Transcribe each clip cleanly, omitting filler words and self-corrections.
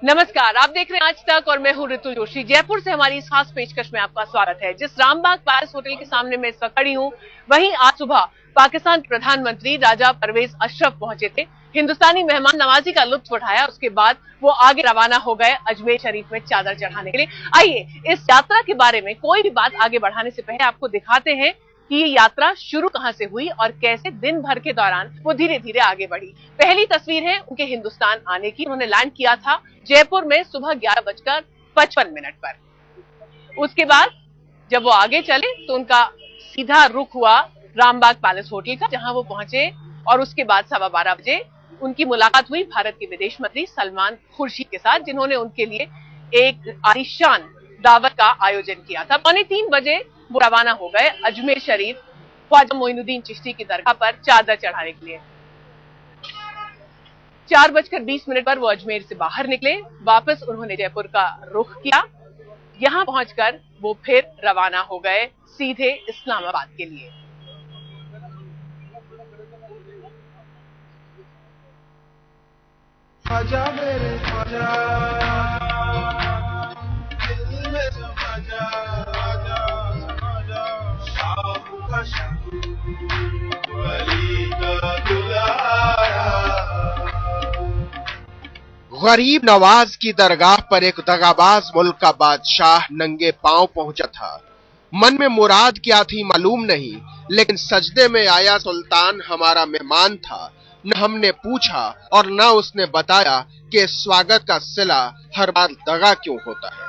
नमस्कार, आप देख रहे हैं आज तक और मैं हूं ऋतु जोशी। जयपुर से हमारी इस खास पेशकश में आपका स्वागत है। जिस रामबाग पैलेस होटल के सामने मैं इस वक्त खड़ी हूं, वहीं आज सुबह पाकिस्तान के प्रधानमंत्री राजा परवेज अशरफ पहुंचे थे। हिंदुस्तानी मेहमान नवाजी का लुत्फ उठाया, उसके बाद वो आगे रवाना हो गए अजमेर शरीफ में चादर चढ़ाने के लिए। आइए इस यात्रा के बारे में कोई भी बात आगे बढ़ाने से पहले आपको दिखाते हैं कि ये यात्रा शुरू कहां से हुई और कैसे दिन भर के दौरान वो धीरे धीरे आगे बढ़ी। पहली तस्वीर है उनके हिंदुस्तान आने की। उन्होंने लैंड किया था जयपुर में सुबह 11:55 पर। उसके बाद जब वो आगे चले तो उनका सीधा रुख हुआ रामबाग पैलेस होटल का, जहां वो पहुंचे और उसके बाद 12:15 बजे उनकी मुलाकात हुई भारत के विदेश मंत्री सलमान खुर्शीद के साथ, जिन्होंने उनके लिए एक आलीशान दावत का आयोजन किया था। 2:45 बजे वो रवाना हो गए अजमेर शरीफ ख्वाजा मोइनुद्दीन चिश्ती की दरगाह पर चादर चढ़ाने के लिए। 4:20 पर वो अजमेर से बाहर निकले। वापस उन्होंने जयपुर का रुख किया। यहां पहुंचकर वो फिर रवाना हो गए सीधे इस्लामाबाद के लिए। ख्वाजा मेरे ख्वाजा, दिल में समा जा, गरीब नवाज की दरगाह पर एक दगाबाज मुल्क का बादशाह नंगे पांव पहुंचा था। मन में मुराद क्या थी मालूम नहीं, लेकिन सजदे में आया सुल्तान हमारा मेहमान था। न हमने पूछा और न उसने बताया कि स्वागत का सिला हर बार दगा क्यों होता है।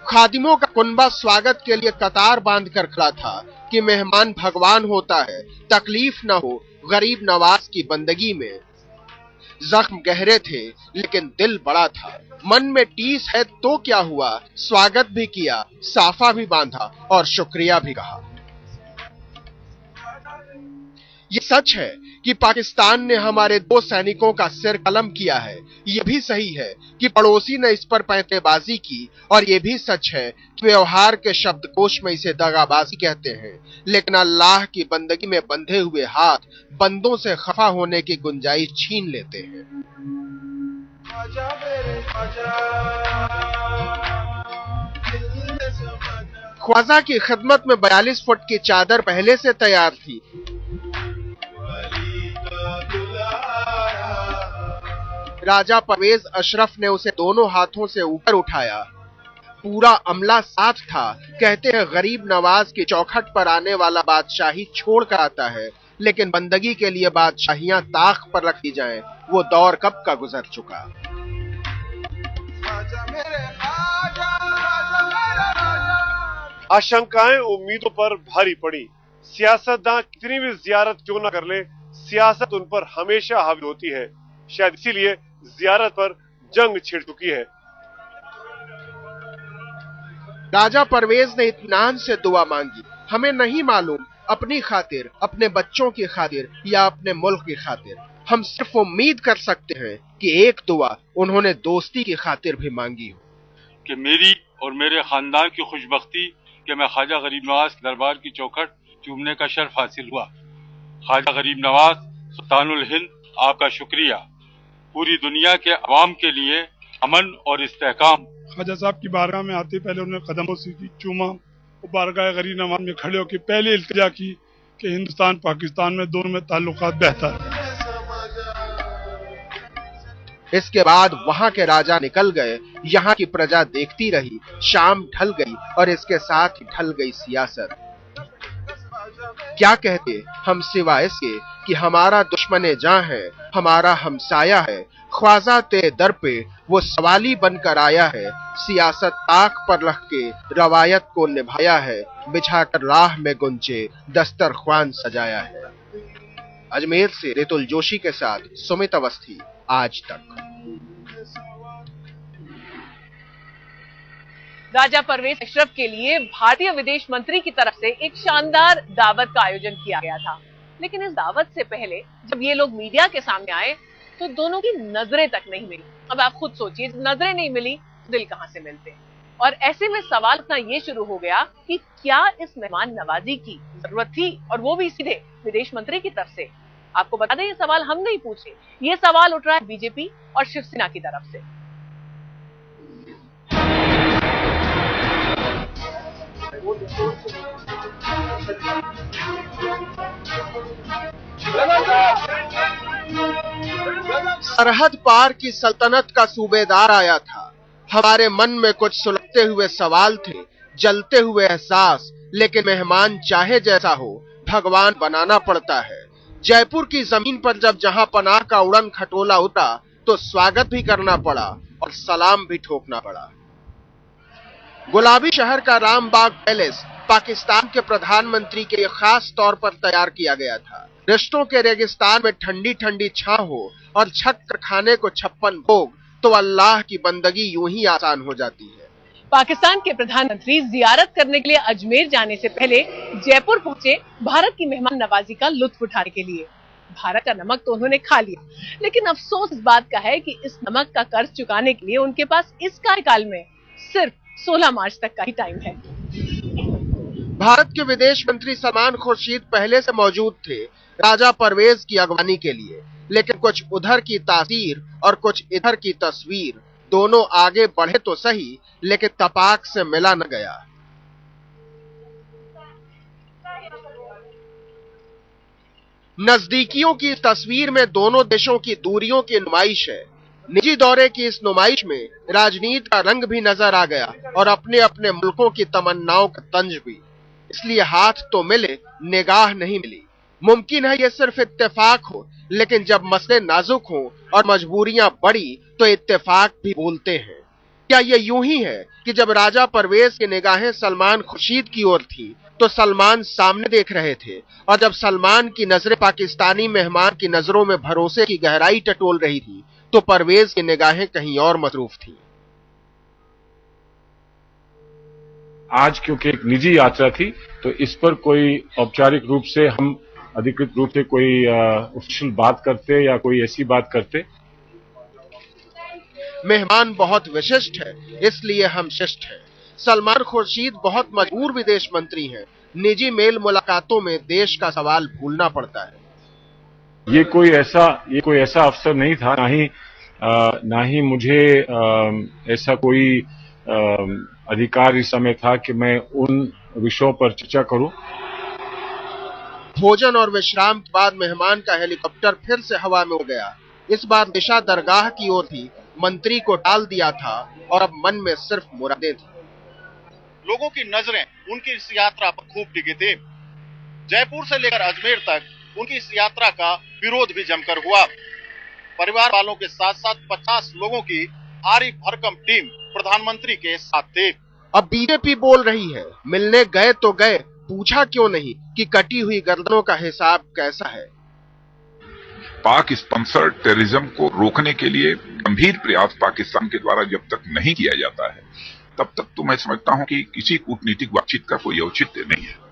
खादिमों का कुनबा स्वागत के लिए कतार बांध कर खड़ा था कि मेहमान भगवान होता है, तकलीफ न हो गरीब नवाज की बंदगी में। जख्म गहरे थे लेकिन दिल बड़ा था। मन में टीस है तो क्या हुआ, स्वागत भी किया, साफा भी बांधा और शुक्रिया भी कहा। ये सच है कि पाकिस्तान ने हमारे 2 सैनिकों का सिर कलम किया है। ये भी सही है कि पड़ोसी ने इस पर पैंतरेबाजी की, और ये भी सच है कि व्यवहार के शब्दकोश में इसे दगाबाजी कहते हैं। लेकिन अल्लाह की बंदगी में बंधे हुए हाथ बंदों से खफा होने की गुंजाइश छीन लेते हैं। ख्वाजा की खिदमत में 42 फुट की चादर पहले से तैयार थी। राजा परवेज अशरफ ने उसे दोनों हाथों से ऊपर उठाया। पूरा अमला साथ था। कहते हैं गरीब नवाज की चौखट पर आने वाला बादशाही छोड़ कर आता है, लेकिन बंदगी के लिए बादशाहियां ताक पर रखी जाएं, वो दौर कब का गुजर चुका। आशंकाएं उम्मीदों पर भारी पड़ी। सियासतदान कितनी भी जियारत क्यों न कर ले, सियासत उन पर हमेशा हावी होती है। शायद इसीलिए जियारत पर जंग छिड़ चुकी है। राजा परवेज ने इत्मीनान से दुआ मांगी। हमें नहीं मालूम अपनी खातिर, अपने बच्चों की खातिर या अपने मुल्क की खातिर। हम सिर्फ उम्मीद कर सकते हैं कि एक दुआ उन्होंने दोस्ती की खातिर भी मांगी हो कि मेरी और मेरे खानदान की खुशबख्ती कि मैं ख्वाजा गरीब नवाज के दरबार की चौखट चूमने का शर्फ हासिल हुआ। ख्वाजा गरीब नवाज सुल्तानुल हिंद, आपका शुक्रिया। पूरी दुनिया के अवाम के लिए अमन और इस्तेहकाम। ख्वाजा साहब की बारगाह में आते पहले उन्होंने कदमों से चूमा, बारगाह गरीब नवाज में खड़े होकर पहले इल्तिजा की कि हिंदुस्तान पाकिस्तान में दोनों में ताल्लुकात बेहतर। इसके बाद वहां के राजा निकल गए। यहाँ की प्रजा देखती रही। शाम ढल गई और इसके साथ ही ढल गई सियासत। क्या कहते हम सिवा इसके कि हमारा दुश्मन जां है, हमारा हमसाया है। ख्वाजा तेरे दर पे वो सवाली बनकर आया है। सियासत ताक पर रख के रवायत को निभाया है। बिछाकर राह में गुंजे दस्तरख्वान सजाया है। अजमेर से ऋतुल जोशी के साथ सुमित अवस्थी, आज तक। राजा परवेज अशरफ के लिए भारतीय विदेश मंत्री की तरफ से एक शानदार दावत का आयोजन किया गया था। लेकिन इस दावत से पहले जब ये लोग मीडिया के सामने आए तो दोनों की नजरें तक नहीं मिली। अब आप खुद सोचिए, नजरें नहीं मिली, दिल कहां से मिलते हैं। और ऐसे में सवाल उठना ये शुरू हो गया कि क्या इस मेहमान नवाजी की जरूरत थी, और वो भी सीधे विदेश मंत्री की तरफ से। आपको बता दें, ये सवाल हम नहीं पूछे, ये सवाल उठ रहा है बीजेपी और शिवसेना की तरफ से। सरहद पार की सल्तनत का सूबेदार आया था। हमारे मन में कुछ सुलगते हुए सवाल थे, जलते हुए एहसास, लेकिन मेहमान चाहे जैसा हो भगवान बनाना पड़ता है। जयपुर की जमीन पर जब जहां पनाह का उड़न खटोला उतरा तो स्वागत भी करना पड़ा और सलाम भी ठोकना पड़ा। गुलाबी शहर का रामबाग पैलेस पाकिस्तान के प्रधानमंत्री के लिए खास तौर पर तैयार किया गया था। रिश्तों के रेगिस्तान में ठंडी ठंडी छां हो और छक कर खाने को 56 भोग, तो अल्लाह की बंदगी यूं ही आसान हो जाती है। पाकिस्तान के प्रधानमंत्री जियारत करने के लिए अजमेर जाने से पहले जयपुर पहुंचे भारत की मेहमान नवाजी का लुत्फ उठाने के लिए। भारत का नमक तो उन्होंने खा लिया, लेकिन अफसोस इस बात का है कि इस नमक का कर्ज चुकाने के लिए उनके पास इस कार्यकाल में सिर्फ 16 मार्च तक का ही टाइम है। भारत के विदेश मंत्री सलमान खुर्शीद पहले से मौजूद थे राजा परवेज की अगवानी के लिए, लेकिन कुछ उधर की तासीर और कुछ इधर की तस्वीर, दोनों आगे बढ़े तो सही लेकिन तपाक से मिला न गया। नजदीकियों की तस्वीर में दोनों देशों की दूरियों की नुमाइश है। निजी दौरे की इस नुमाइश में राजनीति का रंग भी नजर आ गया और अपने अपने मुल्कों की तमन्नाओं का तंज भी। इसलिए हाथ तो मिले, निगाह नहीं मिली। मुमकिन है ये सिर्फ इत्तेफाक हो, लेकिन जब मसले नाजुक हों और मजबूरियां बड़ी तो इत्तेफाक भी बोलते हैं। क्या ये यूं ही है कि जब राजा परवेज की निगाहें सलमान खुर्शीद की ओर थी तो सलमान सामने देख रहे थे, और जब सलमान की नजरें पाकिस्तानी मेहमान की नजरों में भरोसे की गहराई टटोल रही थी तो परवेज की निगाहें कहीं और मसरूफ थी। आज क्योंकि एक निजी यात्रा थी तो इस पर कोई औपचारिक रूप से हम अधिकृत रूप से कोई ऑफिशियल बात करते या कोई ऐसी बात करते। मेहमान बहुत विशिष्ट है, इसलिए हम शिष्ट हैं। सलमान खुर्शीद बहुत मजबूर विदेश मंत्री हैं। निजी मेल मुलाकातों में देश का सवाल भूलना पड़ता है। ये कोई ऐसा अवसर नहीं था, ना ही मुझे ऐसा कोई अधिकार इस समय था कि मैं उन विषयों पर चर्चा करूं। भोजन और विश्राम के बाद मेहमान का हेलीकॉप्टर फिर से हवा में उड़ गया। इस बार दिशा दरगाह की ओर थी, मंत्री को टाल दिया था और अब मन में सिर्फ मुरादें थी। लोगों की नजरें उनकी इस यात्रा पर खूब टिकी थी। जयपुर से लेकर अजमेर तक उनकी इस यात्रा का विरोध भी जमकर हुआ। परिवार वालों के साथ साथ 50 लोगों की भारी भरकम टीम प्रधानमंत्री के साथ थे। अब बीजेपी बोल रही है, मिलने गए तो गए, पूछा क्यों नहीं कि कटी हुई गर्दनों का हिसाब कैसा है। पाक स्पॉन्सर्ड टेररिज्म को रोकने के लिए गंभीर प्रयास पाकिस्तान के द्वारा जब तक नहीं किया जाता है तब तक तो मैं समझता हूं कि किसी कूटनीतिक बातचीत का कोई औचित्य नहीं है।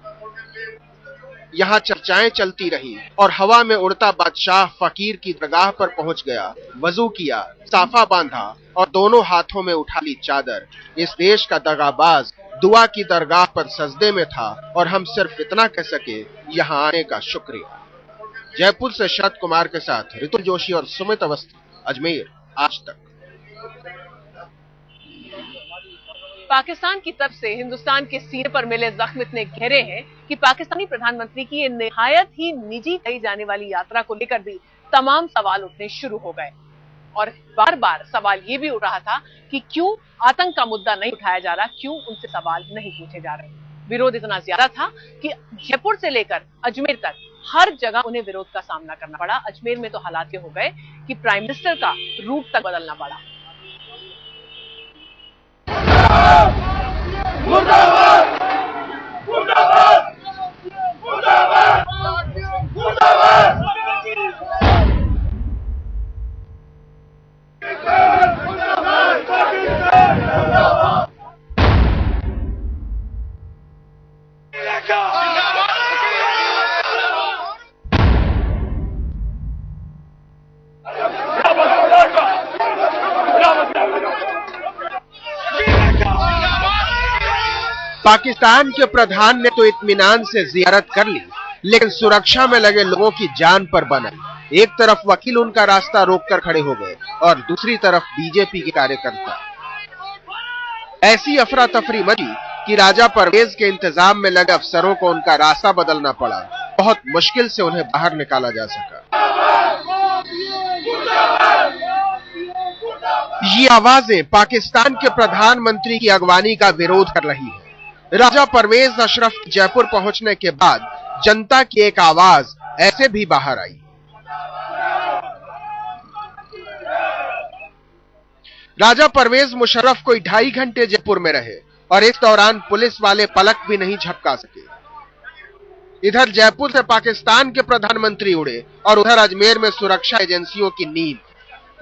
यहाँ चर्चाएं चलती रही और हवा में उड़ता बादशाह फकीर की दरगाह पर पहुंच गया, वजू किया, साफा बांधा और दोनों हाथों में उठा ली चादर। इस देश का दगाबाज दुआ की दरगाह पर सजदे में था और हम सिर्फ इतना कह सके, यहाँ आने का शुक्रिया। जयपुर से शरद कुमार के साथ ऋतु जोशी और सुमित अवस्थी, अजमेर, आज तक। पाकिस्तान की तरफ से हिंदुस्तान के सीने पर मिले जख्म इतने गहरे हैं कि पाकिस्तानी प्रधानमंत्री की ये निहायत ही निजी कही जाने वाली यात्रा को लेकर भी तमाम सवाल उठने शुरू हो गए। और बार बार सवाल ये भी उठ रहा था कि क्यों आतंक का मुद्दा नहीं उठाया जा रहा, क्यों उनसे सवाल नहीं पूछे जा रहे। विरोध इतना ज्यादा था कि जयपुर से लेकर अजमेर तक हर जगह उन्हें विरोध का सामना करना पड़ा। अजमेर में तो हालात ये हो गए कि प्राइम मिनिस्टर का रूट तक बदलना पड़ा। मुर्दाबाद! मुर्दाबाद! मुर्दाबाद! मुर्दाबाद! पाकिस्तान के प्रधान ने तो इत्मीनान से जियारत कर ली, लेकिन सुरक्षा में लगे लोगों की जान पर बना। एक तरफ वकील उनका रास्ता रोककर खड़े हो गए और दूसरी तरफ बीजेपी के कार्यकर्ता। ऐसी अफरा तफरी मची कि राजा परवेज के इंतजाम में लगे अफसरों को उनका रास्ता बदलना पड़ा। बहुत मुश्किल से उन्हें बाहर निकाला जा सका। ये आवाजें पाकिस्तान के प्रधानमंत्री की अगवानी का विरोध कर रही है। राजा परवेज अशरफ जयपुर पहुंचने के बाद जनता की एक आवाज ऐसे भी बाहर आई। राजा परवेज मुशर्रफ कोई 2.5 घंटे जयपुर में रहे और इस दौरान पुलिस वाले पलक भी नहीं झपका सके। इधर जयपुर से पाकिस्तान के प्रधानमंत्री उड़े और उधर अजमेर में सुरक्षा एजेंसियों की नींद।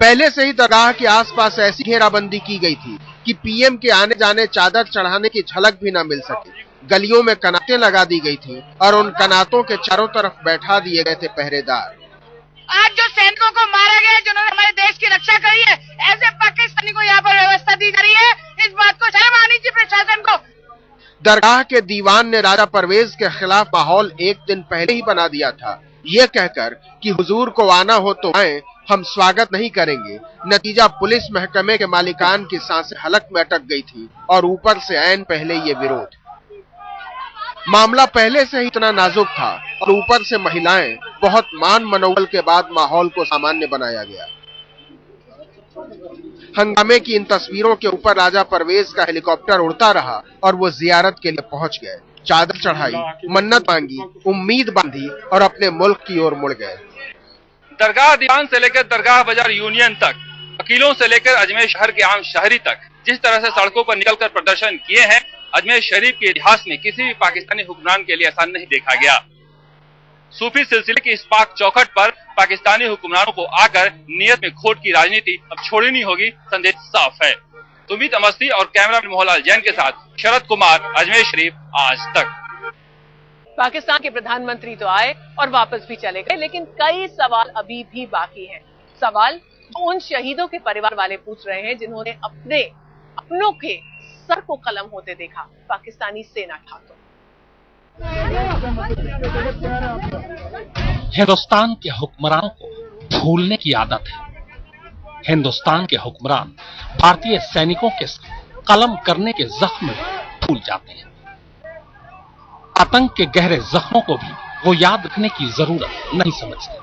पहले से ही दरगाह के आसपास ऐसी घेराबंदी की गई थी कि पीएम के आने जाने चादर चढ़ाने की झलक भी न मिल सके। गलियों में कनातें लगा दी गई थी और उन कनातों के चारों तरफ बैठा दिए गए थे पहरेदार। आज जो सैनिकों को मारा गया, जिन्होंने हमारे देश की रक्षा करी है, ऐसे पाकिस्तानी को यहाँ पर व्यवस्था दी जा रही है। इस बात को शर्म आनी चाहिए प्रशासन को। दरगाह के दीवान ने राजा परवेज के खिलाफ माहौल एक दिन पहले ही बना दिया था, ये कहकर कि हुजूर को आना हो तो आए, हम स्वागत नहीं करेंगे। नतीजा पुलिस महकमे के मालिकान की सांसें हलक में अटक गई थी और ऊपर से ऐन पहले ये विरोध। मामला पहले से ही इतना नाजुक था और ऊपर से महिलाएं। बहुत मान मनोबल के बाद माहौल को सामान्य बनाया गया। हंगामे की इन तस्वीरों के ऊपर राजा परवेज का हेलीकॉप्टर उड़ता रहा और वो जियारत के लिए पहुंच गए। चादर चढ़ाई, मन्नत मांगी, उम्मीद बांधी और अपने मुल्क की ओर मुड़ गए। दरगाह दीवान से लेकर दरगाह बाजार यूनियन तक, वकीलों से लेकर अजमेर शहर के आम शहरी तक जिस तरह से सड़कों पर निकलकर प्रदर्शन किए हैं, अजमेर शरीफ के इतिहास में किसी भी पाकिस्तानी हुक्मरान के लिए आसान नहीं देखा गया। सूफी सिलसिले की इस पाक चौखट पर पाकिस्तानी हुक्मरानों को आकर नियत में खोट की राजनीति अब छोड़नी होगी, संदेश साफ है। तुमीत अमस्ती और कैमरामैन मोहनलाल जैन के साथ शरद कुमार, अजमेर शरीफ, आज तक। पाकिस्तान के प्रधानमंत्री तो आए और वापस भी चले गए, लेकिन कई सवाल अभी भी बाकी हैं। सवाल उन शहीदों के परिवार वाले पूछ रहे हैं जिन्होंने अपनों के सर को कलम होते देखा पाकिस्तानी सेना ठाकुर। हिंदुस्तान के हुक्मरानों को भूलने की आदत है। हिंदुस्तान के हुक्मरान भारतीय सैनिकों के कलम करने के जख्म भूल जाते हैं। आतंक के गहरे जख्मों को भी वो याद रखने की जरूरत नहीं समझते।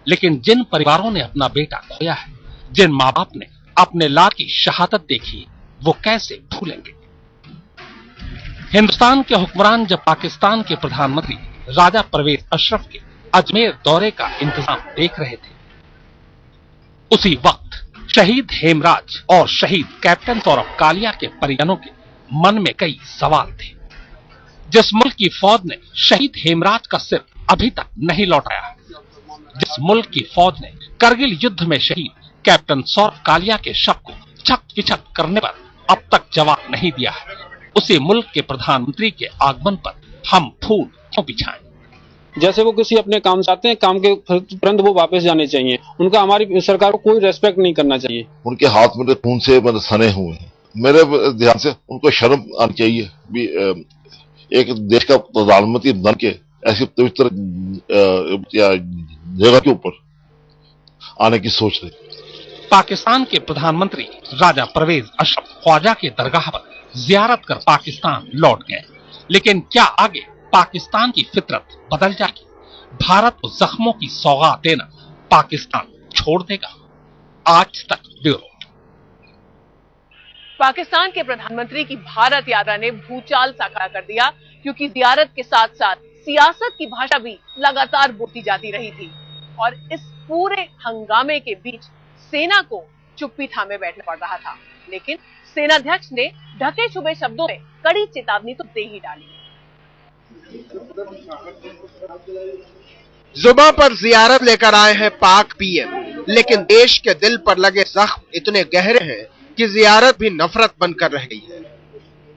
लेकिन जिन परिवारों ने अपना बेटा खोया है, जिन माँ बाप ने अपने लाल की शहादत देखी, वो कैसे भूलेंगे। हिंदुस्तान के हुक्मरान जब पाकिस्तान के प्रधानमंत्री राजा परवेज अशरफ के अजमेर दौरे का इंतजाम देख रहे थे, उसी वक्त शहीद हेमराज और शहीद कैप्टन सौरभ कालिया के परिजनों के मन में कई सवाल थे। जिस मुल्क की फौज ने शहीद हेमराज का सिर अभी तक नहीं लौटाया, जिस मुल्क की फौज ने करगिल युद्ध में शहीद कैप्टन सौरभ कालिया के शव को छक विछक करने पर अब तक जवाब नहीं दिया है, उसी मुल्क के प्रधानमंत्री के आगमन पर हम फूल क्यों बिछाएं? जैसे वो किसी अपने काम से आते हैं, काम के तुरंत वो वापस जाने चाहिए। उनका हमारी सरकार को कोई रेस्पेक्ट नहीं करना चाहिए। उनके हाथ में खून से सने हुए हैं। मेरे ध्यान से उनको शर्म आनी चाहिए भी एक देश का प्रधानमंत्री बन के ऐसी पवित्र जगह के ऊपर आने की सोच रहे। पाकिस्तान के प्रधानमंत्री राजा परवेज अशरफ ख्वाजा के दरगाह पर जियारत कर पाकिस्तान लौट गए, लेकिन क्या आगे पाकिस्तान की फितरत बदल जाएगी? भारत को जख्मों की सौगात देना पाकिस्तान छोड़ देगा? आज तक ब्यूरो। पाकिस्तान के प्रधानमंत्री की भारत यात्रा ने भूचाल सा खड़ा कर दिया, क्योंकि जियारत के साथ साथ सियासत की भाषा भी लगातार बोलती जाती रही थी और इस पूरे हंगामे के बीच सेना को चुप्पी थामे बैठना पड़ रहा था। लेकिन सेनाध्यक्ष ने ढके छुपे शब्दों में कड़ी चेतावनी तो दे ही डाली। जुबा पर जियारत लेकर आए हैं पाक पीएम, लेकिन देश के दिल पर लगे जख्म इतने गहरे हैं कि जियारत भी नफरत बनकर रह गई है।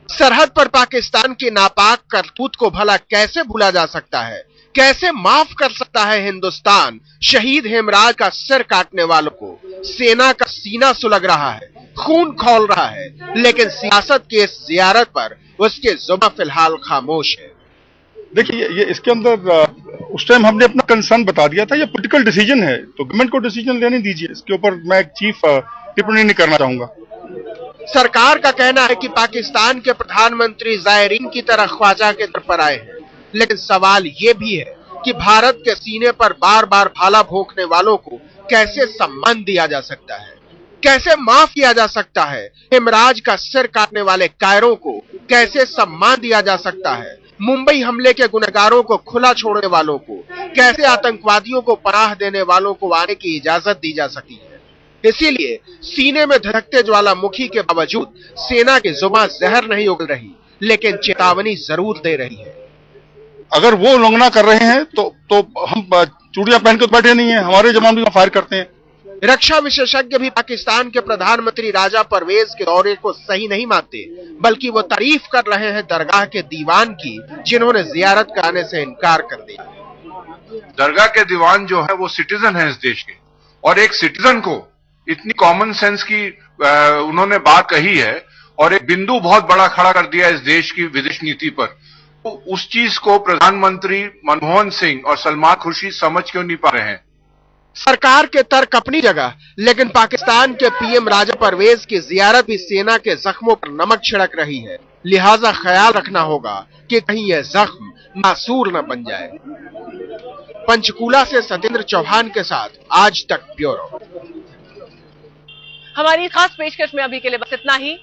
सरहद पर पाकिस्तान की नापाक करतूत को भला कैसे भूला जा सकता है? कैसे माफ कर सकता है हिंदुस्तान शहीद हेमराज का सिर काटने वालों को? सेना का सीना सुलग रहा है, खून खौल रहा है, लेकिन सियासत की इस जियारत पर उसकी जुबान फिलहाल खामोश है। देखिए, ये इसके अंदर उस टाइम हमने अपना कंसर्न बता दिया था, ये पॉलिटिकल डिसीजन है, तो गवर्नमेंट को डिसीजन लेने दीजिए। इसके ऊपर मैं एक चीफ टिप्पणी नहीं करना चाहूंगा। सरकार का कहना है कि पाकिस्तान के प्रधानमंत्री जायरीन की तरह ख्वाजा के दर पर आए हैं, लेकिन सवाल ये भी है कि भारत के सीने पर बार बार भाला भोंकने वालों को कैसे सम्मान दिया जा सकता है, कैसे माफ किया जा सकता है। हेमराज का सिर काटने वाले कायरों को कैसे सम्मान दिया जा सकता है। मुंबई हमले के गुनहगारों को खुला छोड़ने वालों को कैसे आतंकवादियों को पनाह देने वालों को आने की इजाजत दी जा सकती है। इसीलिए सीने में धड़कते ज्वालामुखी के बावजूद सेना की जुबान जहर नहीं उगल रही, लेकिन चेतावनी जरूर दे रही है। अगर वो उल्लंघना कर रहे हैं तो हम चूड़ियां पहन के बैठे नहीं है, हमारे जवान भी फायर करते हैं। रक्षा विशेषज्ञ भी पाकिस्तान के प्रधानमंत्री राजा परवेज के दौरे को सही नहीं मानते, बल्कि वो तारीफ कर रहे हैं दरगाह के दीवान की, जिन्होंने जियारत कराने से इनकार कर दिया। दरगाह के दीवान जो है वो सिटीजन है इस देश के, और एक सिटीजन को इतनी कॉमन सेंस की उन्होंने बात कही है और एक बिंदु बहुत बड़ा खड़ा कर दिया इस देश की विदेश नीति पर, तो उस चीज को प्रधानमंत्री मनमोहन सिंह और सलमान खुर्शीद समझ क्यों नहीं पा रहे हैं। सरकार के तर्क अपनी जगह, लेकिन पाकिस्तान के पीएम राजा परवेज की जियारत भी सेना के जख्मों पर नमक छिड़क रही है, लिहाजा ख्याल रखना होगा कि कहीं यह जख्म मासूर न बन जाए। पंचकूला से सतेंद्र चौहान के साथ आज तक ब्यूरो। हमारी खास पेशकश में अभी के लिए बस इतना ही।